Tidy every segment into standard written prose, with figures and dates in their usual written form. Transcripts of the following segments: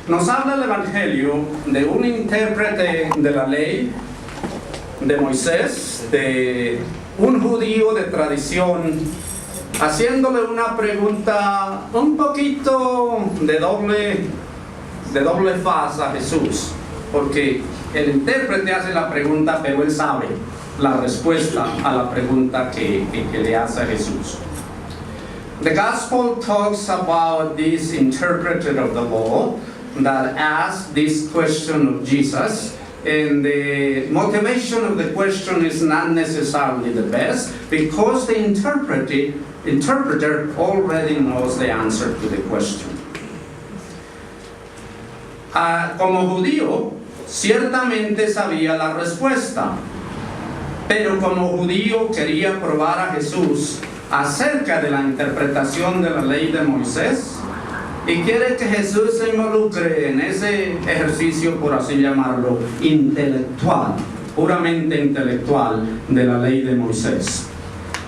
Nos habla el Evangelio de un intérprete de la ley de Moisés, de un judío de tradición, haciéndole una pregunta un poquito de doble faz a Jesús, porque el intérprete hace la pregunta, pero él sabe la respuesta a la pregunta que le hace a Jesús. The gospel talks about this interpreter of the law that asked this question of Jesus, and the motivation of the question is not necessarily the best, because the interpreter already knows the answer to the question. Como judío, ciertamente sabía la respuesta, pero como judío quería probar a Jesús acerca de la interpretación de la ley de Moisés y quiere que Jesús se involucre en ese ejercicio, por así llamarlo, intelectual, puramente intelectual de la ley de Moisés.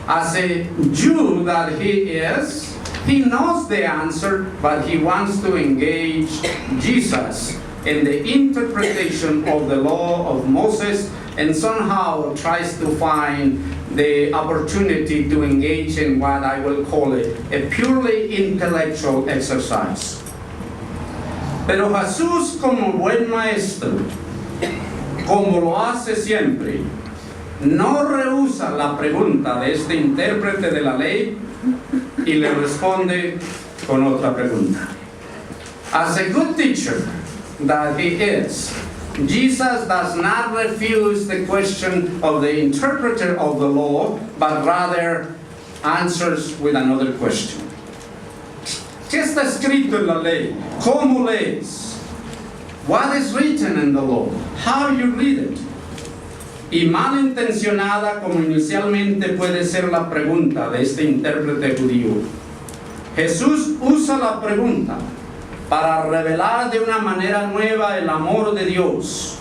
As a Jew that he is, he knows the answer, but he wants to engage Jesus in the interpretation of the law of Moses, and somehow tries to find the opportunity to engage in what I will call it a purely intellectual exercise. Pero Jesús, como buen maestro, como lo hace siempre, no rehúsa la pregunta de este intérprete de la ley y le responde con otra pregunta. As a good teacher that he is, Jesus does not refuse the question of the interpreter of the law, but rather answers with another question. ¿Qué está escrito en la ley? ¿Cómo lees? What is written in the law? How you read it? Y malintencionada como inicialmente puede ser la pregunta de este intérprete judío, Jesús usa la pregunta para revelar de una manera nueva el amor de Dios,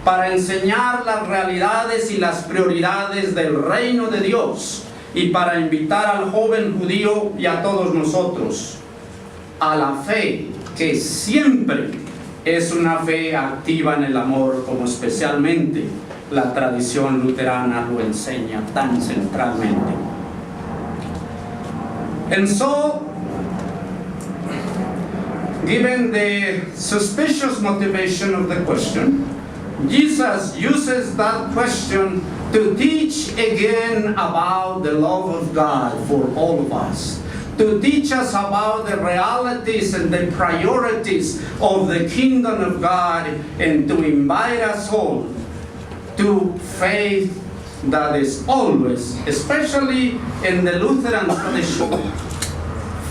para enseñar las realidades y las prioridades del reino de Dios, y para invitar al joven judío y a todos nosotros a la fe, que siempre es una fe activa en el amor, como especialmente la tradición luterana lo enseña tan centralmente. And so, given the suspicious motivation of the question, Jesus uses that question to teach again about the love of God for all of us, to teach us about the realities and the priorities of the kingdom of God, and to invite us all to faith that is always, especially in the Lutheran tradition,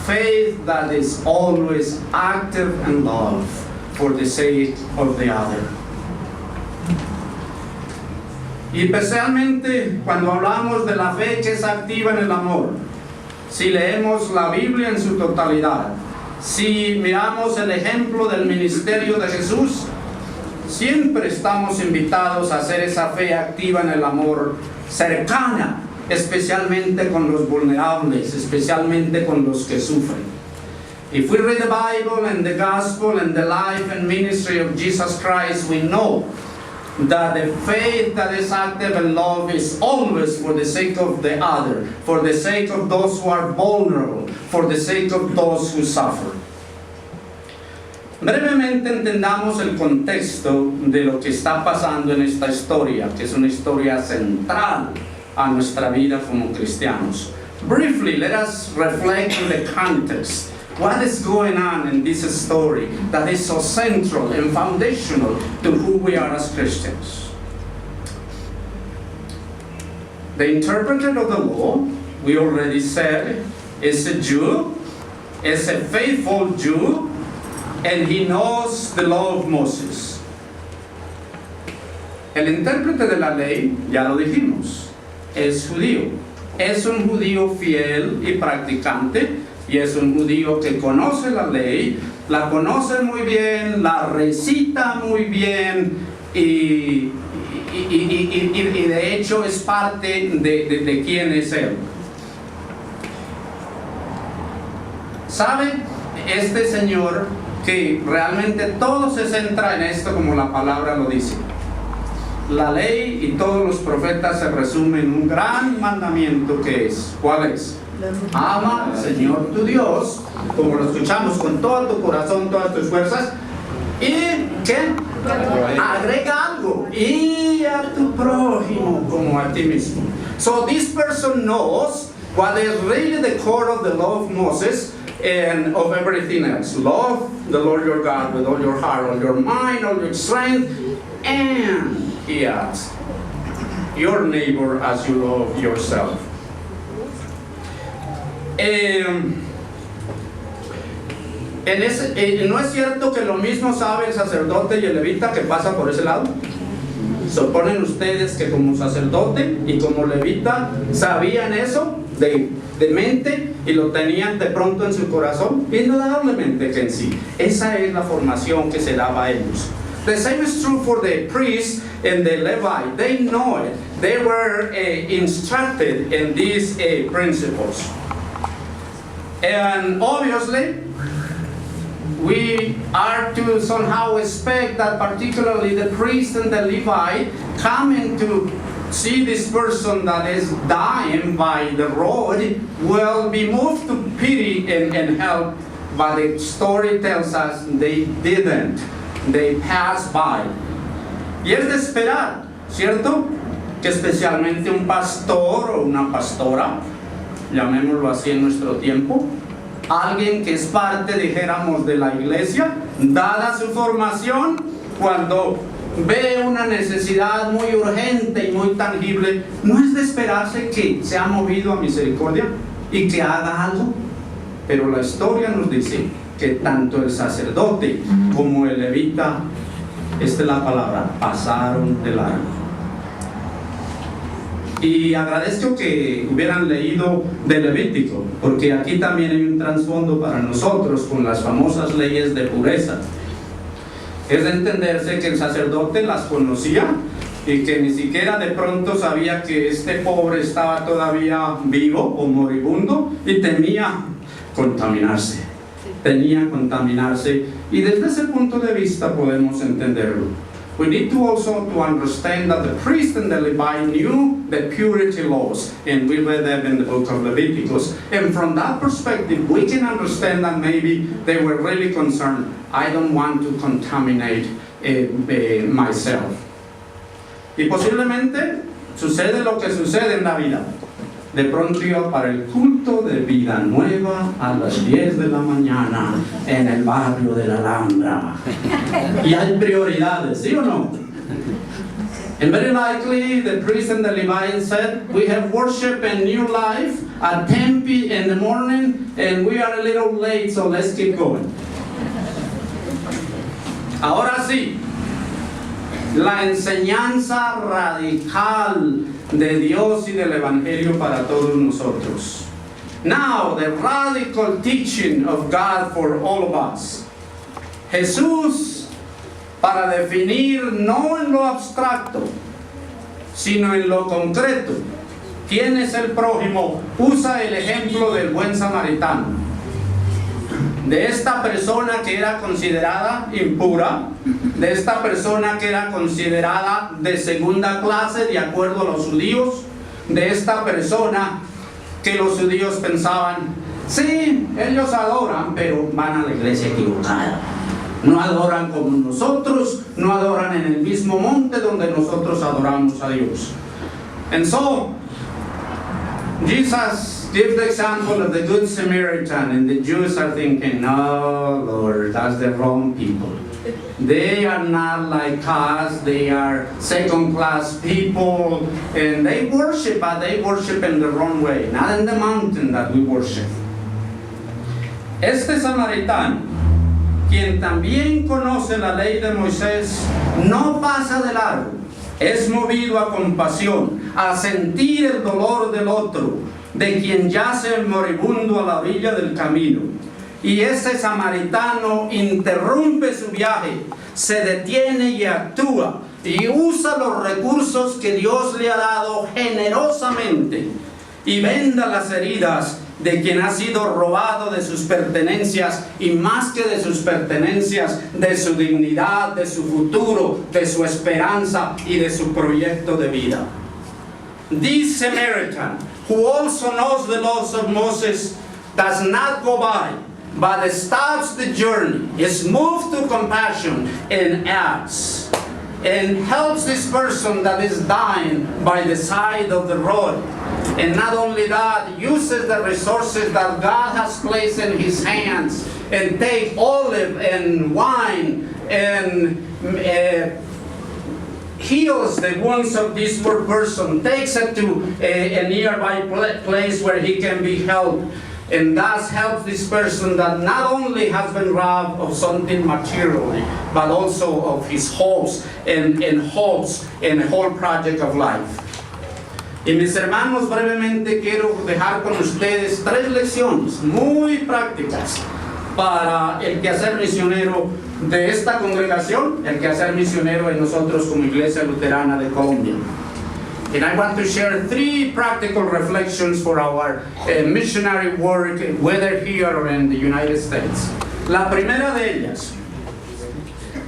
faith that is always active in love for the sake of the other. Y especialmente cuando hablamos de la fe que es activa en el amor, si leemos la Biblia en su totalidad, si miramos el ejemplo del ministerio de Jesús, siempre estamos invitados a hacer esa fe activa en el amor, cercana, especialmente con los vulnerables, especialmente con los que sufren. If we read the Bible and the gospel and the life and ministry of Jesus Christ, we know that the faith that is active in love is always for the sake of the other, for the sake of those who are vulnerable, for the sake of those who suffer. Brevemente entendamos el contexto de lo que está pasando en esta historia, que es una historia central a nuestra vida como cristianos. Briefly, let us reflect on the context. What is going on in this story that is so central and foundational to who we are as Christians? The interpreter of the law, we already said, is a Jew, is a faithful Jew, and he knows the law of Moses. El intérprete de la ley, ya lo dijimos, es judío. Es un judío fiel y practicante, y es un judío que conoce la ley, la conoce muy bien, la recita muy bien, y de hecho es parte de quién es él. ¿Sabe? Este señor que realmente todo se centra en esto como la palabra lo dice. La ley y todos los profetas se resumen en un gran mandamiento que es, ¿cuál es? Ama al Señor tu Dios, como lo escuchamos, con todo tu corazón, todas tus fuerzas, y ¿qué? Agrega algo, y a tu prójimo como a ti mismo. So this person knows what is really the core of the law of Moses and of everything else. Love the Lord your God with all your heart, all your mind, all your strength, and he adds, your neighbor as you love yourself. ¿No es cierto que lo mismo sabe el sacerdote y el levita que pasa por ese lado? ¿Suponen ustedes que como sacerdote y como levita sabían eso de mente y lo tenían de pronto en su corazón? Indudablemente que en sí. Esa es la formación que se daba a ellos. The same is true for the priest and the Levite. They know it. They were instructed in these principles. And obviously, we are to somehow expect that particularly the priest and the Levite coming to see this person that is dying by the road will be moved to pity and help, but the story tells us they didn't. They passed by. Y es de esperar, ¿cierto? Que especialmente un pastor o una pastora, llamémoslo así en nuestro tiempo, alguien que es parte, dijéramos, de la iglesia, dada su formación, cuando ve una necesidad muy urgente y muy tangible, no es de esperarse que sea movido a misericordia y que haga algo. Pero la historia nos dice que tanto el sacerdote como el levita, esta es la palabra, pasaron de largo. Y agradezco que hubieran leído de Levítico, porque aquí también hay un trasfondo para nosotros con las famosas leyes de pureza. Es de entenderse que el sacerdote las conocía y que ni siquiera de pronto sabía que este pobre estaba todavía vivo o moribundo y temía contaminarse. Tenía contaminarse, y desde ese punto de vista podemos entenderlo. We need to also to understand that the priest and the Levite knew the purity laws, and we read them in the book of Leviticus. And from that perspective, we can understand that maybe they were really concerned. I don't want to contaminate myself. Y posiblemente sucede lo que sucede en la vida. De pronto iba para el culto de Vida Nueva a las 10 de la mañana en el barrio de la Alhambra. Y hay prioridades, ¿sí o no? And very likely the priest and the Levite said, we have worship and new life at 10 in the morning and we are a little late, so let's keep going. Ahora sí, la enseñanza radical de Dios y del Evangelio para todos nosotros. Now, the radical teaching of God for all of us. Jesús, para definir no en lo abstracto, sino en lo concreto, quién es el prójimo, usa el ejemplo del buen samaritano. De esta persona que era considerada impura, de esta persona que era considerada de segunda clase de acuerdo a los judíos, de esta persona que los judíos pensaban, sí, ellos adoran, pero van a la iglesia equivocada. No adoran como nosotros, no adoran en el mismo monte donde nosotros adoramos a Dios. And so, Jesus gives the example of the Good Samaritan, and the Jews are thinking, no, Lord, that's the wrong people. They are not like us, they are second-class people, and they worship, but they worship in the wrong way, not in the mountain that we worship. Este samaritano, quien también conoce la ley de Moisés, no pasa de largo, es movido a compasión, a sentir el dolor del otro, de quien yace moribundo a la orilla del camino. Y ese samaritano interrumpe su viaje, se detiene y actúa, y usa los recursos que Dios le ha dado generosamente. y venda las heridas de quien ha sido robado de sus pertenencias, y más que de sus pertenencias, de su dignidad, de su futuro, de su esperanza y de su proyecto de vida. This Samaritan, who also knows the laws of Moses, does not go by, but stops the journey, is moved to compassion and acts, and helps this person that is dying by the side of the road. And not only that, uses the resources that God has placed in his hands, and take olive and wine and heals the wounds of this poor person, takes it to a nearby place where he can be helped, and thus helps this person that not only has been robbed of something materially, but also of his hopes and hopes in the whole project of life. Y mis hermanos, brevemente quiero dejar con ustedes 3 lecciones muy prácticas para el quehacer misionero de esta congregación, el quehacer misionero de nosotros como Iglesia Luterana de Colombia. And I want to share 3 practical reflections for our missionary work, whether here or in the United States. La primera de ellas,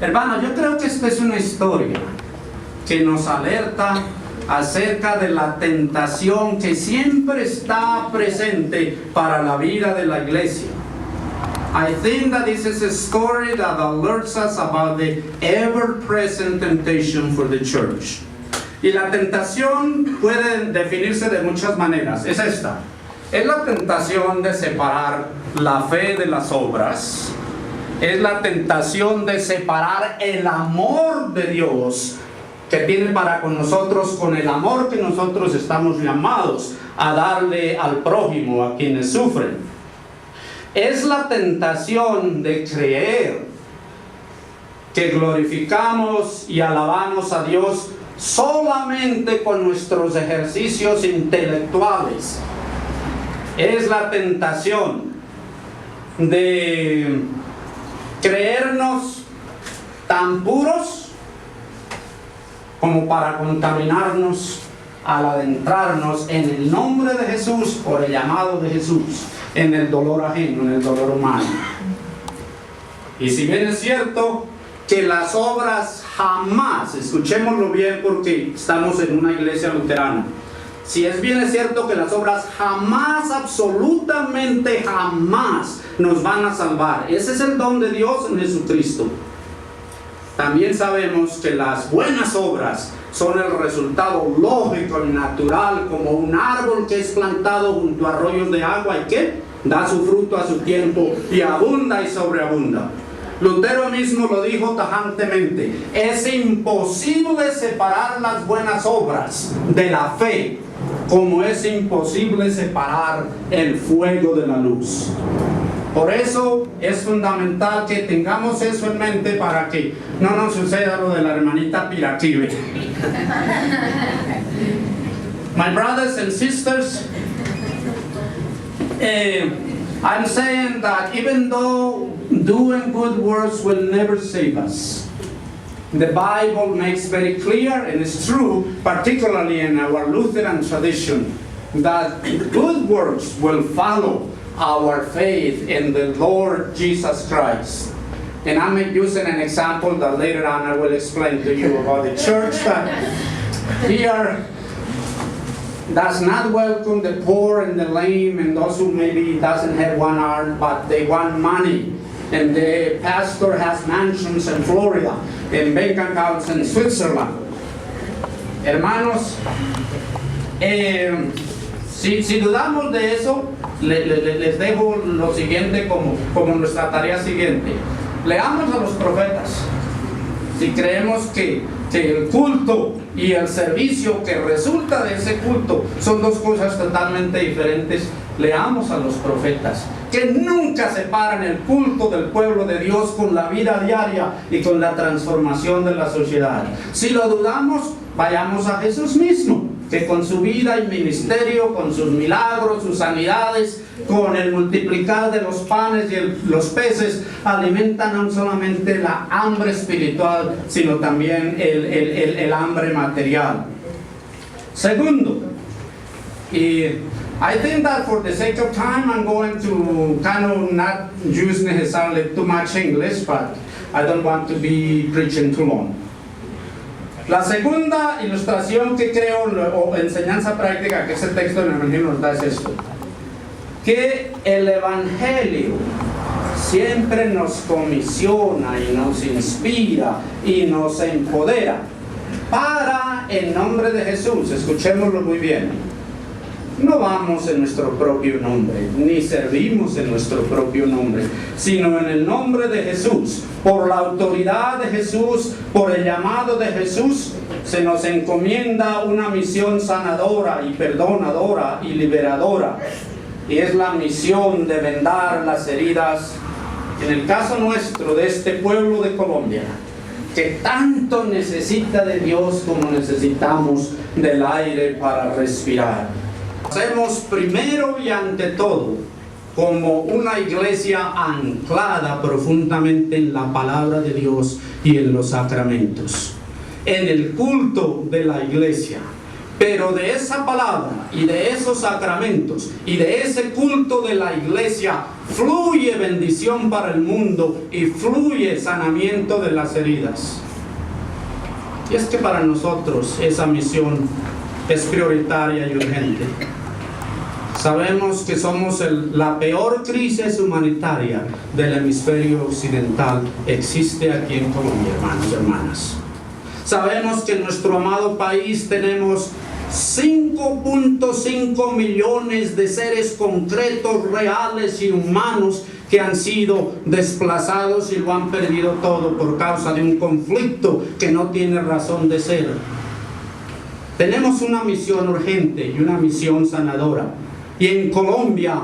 hermanos, yo creo que esta es una historia que nos alerta acerca de la tentación que siempre está presente para la vida de la iglesia. I think that this is a story that alerts us about the ever-present temptation for the church. Y la tentación puede definirse de muchas maneras. Es esta. Es la tentación de separar la fe de las obras. Es la tentación de separar el amor de Dios que tiene para con nosotros, con el amor que nosotros estamos llamados a darle al prójimo, a quienes sufren. Es la tentación de creer que glorificamos y alabamos a Dios solamente con nuestros ejercicios intelectuales. Es la tentación de creernos tan puros como para contaminarnos al adentrarnos en el nombre de Jesús, por el llamado de Jesús, en el dolor ajeno, en el dolor humano. Y si bien es cierto que las obras jamás, escuchémoslo bien porque estamos en una iglesia luterana, si es bien es cierto que las obras jamás, absolutamente jamás nos van a salvar, ese es el don de Dios en Jesucristo. También sabemos que las buenas obras son el resultado lógico y natural, como un árbol que es plantado junto a arroyos de agua y que da su fruto a su tiempo y abunda y sobreabunda. Lutero mismo lo dijo tajantemente: es imposible separar las buenas obras de la fe, como es imposible separar el fuego de la luz. Por eso es fundamental que tengamos eso en mente para que no nos suceda lo de la hermanita Piraquive. My brothers and sisters, I'm saying that even though doing good works will never save us, the Bible makes very clear, and it's true, particularly in our Lutheran tradition, that good works will follow our faith in the Lord Jesus Christ. And I'm using an example that later on I will explain to you about the church that here does not welcome the poor and the lame and those who maybe doesn't have one arm, but they want money. And the pastor has mansions in Florida, and bank accounts in Switzerland. Hermanos, si dudamos de eso, les dejo lo siguiente como nuestra tarea siguiente. Leamos a los profetas. Si creemos que el culto y el servicio que resulta de ese culto son dos cosas totalmente diferentes, leamos a los profetas, que nunca separan el culto del pueblo de Dios con la vida diaria y con la transformación de la sociedad. Si lo dudamos, vayamos a Jesús mismo, que con su vida y ministerio, con sus milagros, sus sanidades, con el multiplicar de los panes y los peces, alimentan no solamente la hambre espiritual, sino también el hambre material. Segundo, y I think that for the sake of time, I'm going to kind of not use necessarily too much English, but I don't want to be preaching too long. La segunda ilustración que creo, o enseñanza práctica que ese texto del Evangelio nos da es esto: que el Evangelio siempre nos comisiona y nos inspira y nos empodera para, en nombre de Jesús, escuchémoslo muy bien, no vamos en nuestro propio nombre, ni servimos en nuestro propio nombre, sino en el nombre de Jesús, por la autoridad de Jesús, por el llamado de Jesús, se nos encomienda una misión sanadora y perdonadora y liberadora, y es la misión de vendar las heridas, en el caso nuestro, de este pueblo de Colombia, que tanto necesita de Dios como necesitamos del aire para respirar. Hacemos primero y ante todo como una iglesia anclada profundamente en la palabra de Dios y en los sacramentos, en el culto de la iglesia. Pero de esa palabra y de esos sacramentos y de ese culto de la iglesia fluye bendición para el mundo y fluye sanamiento de las heridas. Y es que para nosotros esa misión es prioritaria y urgente. Sabemos que somos la peor crisis humanitaria del hemisferio occidental. Existe aquí en Colombia, hermanos y hermanas. Sabemos que en nuestro amado país tenemos 5.5 millones de seres concretos, reales y humanos que han sido desplazados y lo han perdido todo por causa de un conflicto que no tiene razón de ser. Tenemos una misión urgente y una misión sanadora. Y en Colombia,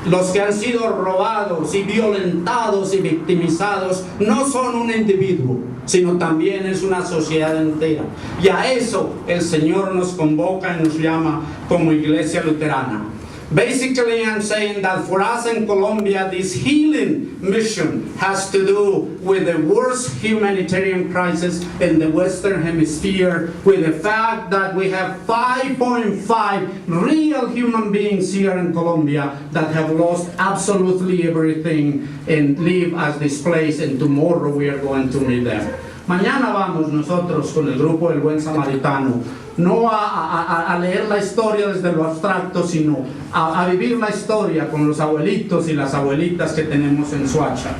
los que han sido robados y violentados y victimizados no son un individuo, sino también es una sociedad entera. Y a eso el Señor nos convoca y nos llama como iglesia luterana. Basically, I'm saying that for us in Colombia, this healing mission has to do with the worst humanitarian crisis in the Western Hemisphere, with the fact that we have 5.5 real human beings here in Colombia that have lost absolutely everything and live as displaced, and tomorrow we are going to meet them. Mañana vamos nosotros con el grupo del Buen Samaritano, no a leer la historia desde lo abstracto, sino a vivir la historia con los abuelitos y las abuelitas que tenemos en Soacha.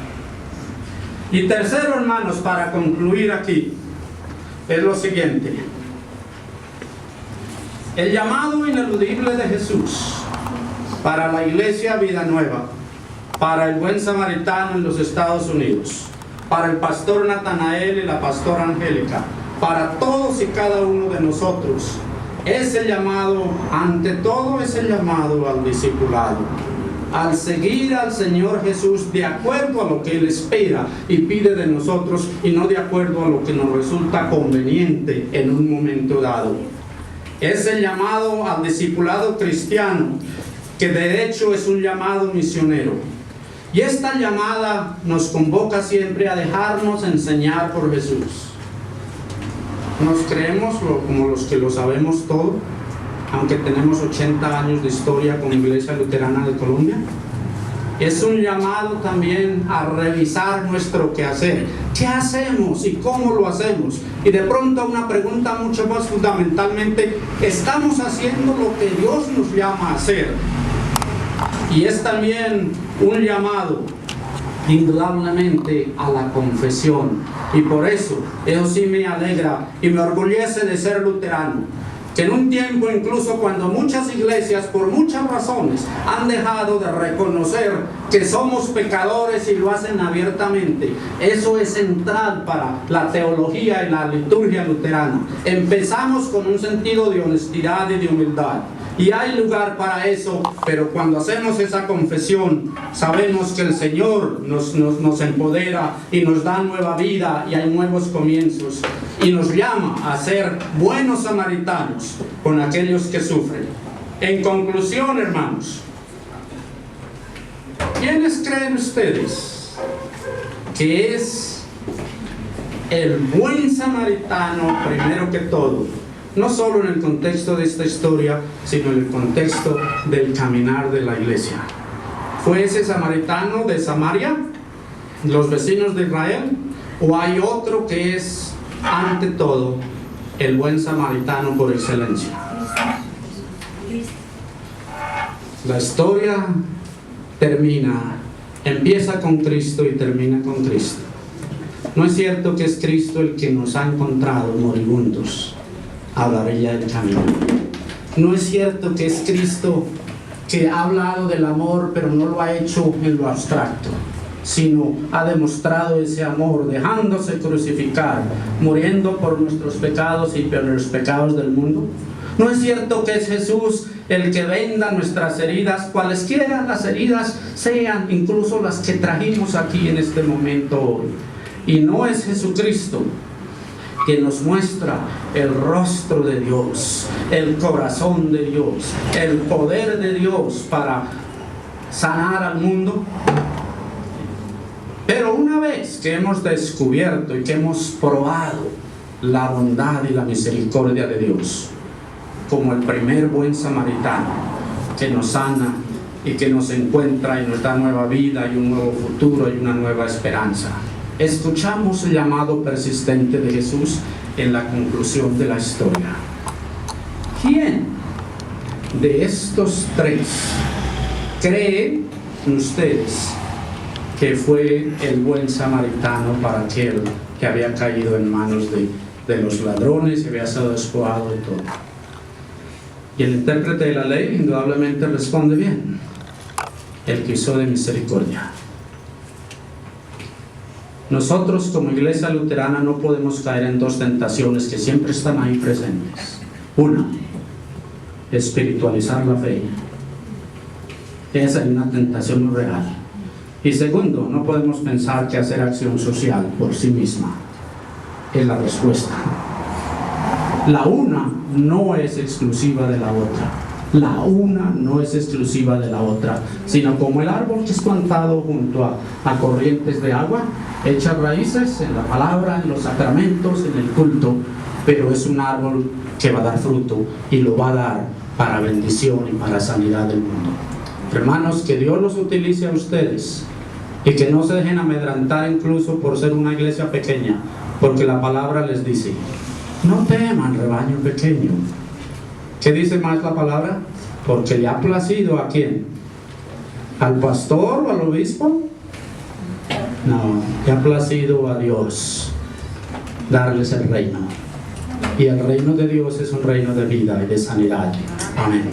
Y tercero, hermanos, para concluir aquí, es lo siguiente: el llamado ineludible de Jesús para la iglesia Vida Nueva, para el Buen Samaritano en los Estados Unidos, para el pastor Natanael y la pastora Angélica, para todos y cada uno de nosotros, es el llamado, ante todo es el llamado al discipulado, al seguir al Señor Jesús de acuerdo a lo que Él espera y pide de nosotros, y no de acuerdo a lo que nos resulta conveniente en un momento dado. Es el llamado al discipulado cristiano, que de hecho es un llamado misionero. Y esta llamada nos convoca siempre a dejarnos enseñar por Jesús. Nos creemos como los que lo sabemos todo, aunque tenemos 80 años de historia como Iglesia Luterana de Colombia. Es un llamado también a revisar nuestro quehacer. ¿Qué hacemos y cómo lo hacemos? Y de pronto una pregunta mucho más fundamentalmente: ¿estamos haciendo lo que Dios nos llama a hacer? Y es también un llamado indudablemente a la confesión. Y por eso sí me alegra y me orgullece de ser luterano, que en un tiempo, incluso cuando muchas iglesias por muchas razones han dejado de reconocer que somos pecadores y lo hacen abiertamente, eso es central para la teología y la liturgia luterana. Empezamos con un sentido de honestidad y de humildad, y hay lugar para eso, pero cuando hacemos esa confesión, sabemos que el Señor nos empodera y nos da nueva vida, y hay nuevos comienzos, y nos llama a ser buenos samaritanos con aquellos que sufren. En conclusión, hermanos, ¿quiénes creen ustedes que es el buen samaritano primero que todo no solo en el contexto de esta historia, sino en el contexto del caminar de la iglesia. ¿Fue ese samaritano de Samaria, los vecinos de Israel? ¿O hay otro que es, ante todo, el buen samaritano por excelencia? La historia empieza con Cristo y termina con Cristo. ¿No es cierto que es Cristo el que nos ha encontrado moribundos a la orilla del camino? ¿No es cierto que es Cristo que ha hablado del amor, pero no lo ha hecho en lo abstracto, sino ha demostrado ese amor dejándose crucificar, muriendo por nuestros pecados y por los pecados del mundo? ¿No es cierto que es Jesús el que venda nuestras heridas, cualesquiera las heridas sean, incluso las que trajimos aquí en este momento hoy? Y no es Jesucristo que nos muestra el rostro de Dios, el corazón de Dios, el poder de Dios para sanar al mundo. Pero una vez que hemos descubierto y que hemos probado la bondad y la misericordia de Dios, como el primer buen samaritano que nos sana y que nos encuentra y nos da nueva vida y un nuevo futuro y una nueva esperanza, escuchamos el llamado persistente de Jesús en la conclusión de la historia. ¿Quién de estos tres creen ustedes que fue el buen samaritano para aquel que había caído en manos de los ladrones y había sido despojado de todo? Y el intérprete de la ley indudablemente responde bien: el que hizo de misericordia. Nosotros como iglesia luterana no podemos caer en dos tentaciones que siempre están ahí presentes. Una, espiritualizar la fe. Esa es una tentación real. Y segundo, no podemos pensar que hacer acción social por sí misma es la respuesta. La una no es exclusiva de la otra. La una no es exclusiva de la otra, sino como el árbol que es plantado junto a corrientes de agua, echa raíces en la palabra, en los sacramentos, en el culto, pero es un árbol que va a dar fruto y lo va a dar para bendición y para sanidad del mundo. Hermanos, que Dios los utilice a ustedes y que no se dejen amedrentar incluso por ser una iglesia pequeña, porque la palabra les dice: no teman, rebaño pequeño. ¿Qué dice más la palabra? Porque le ha placido ¿a quién? ¿Al pastor o al obispo? No, le ha placido a Dios darles el reino. Y el reino de Dios es un reino de vida y de sanidad. Amén.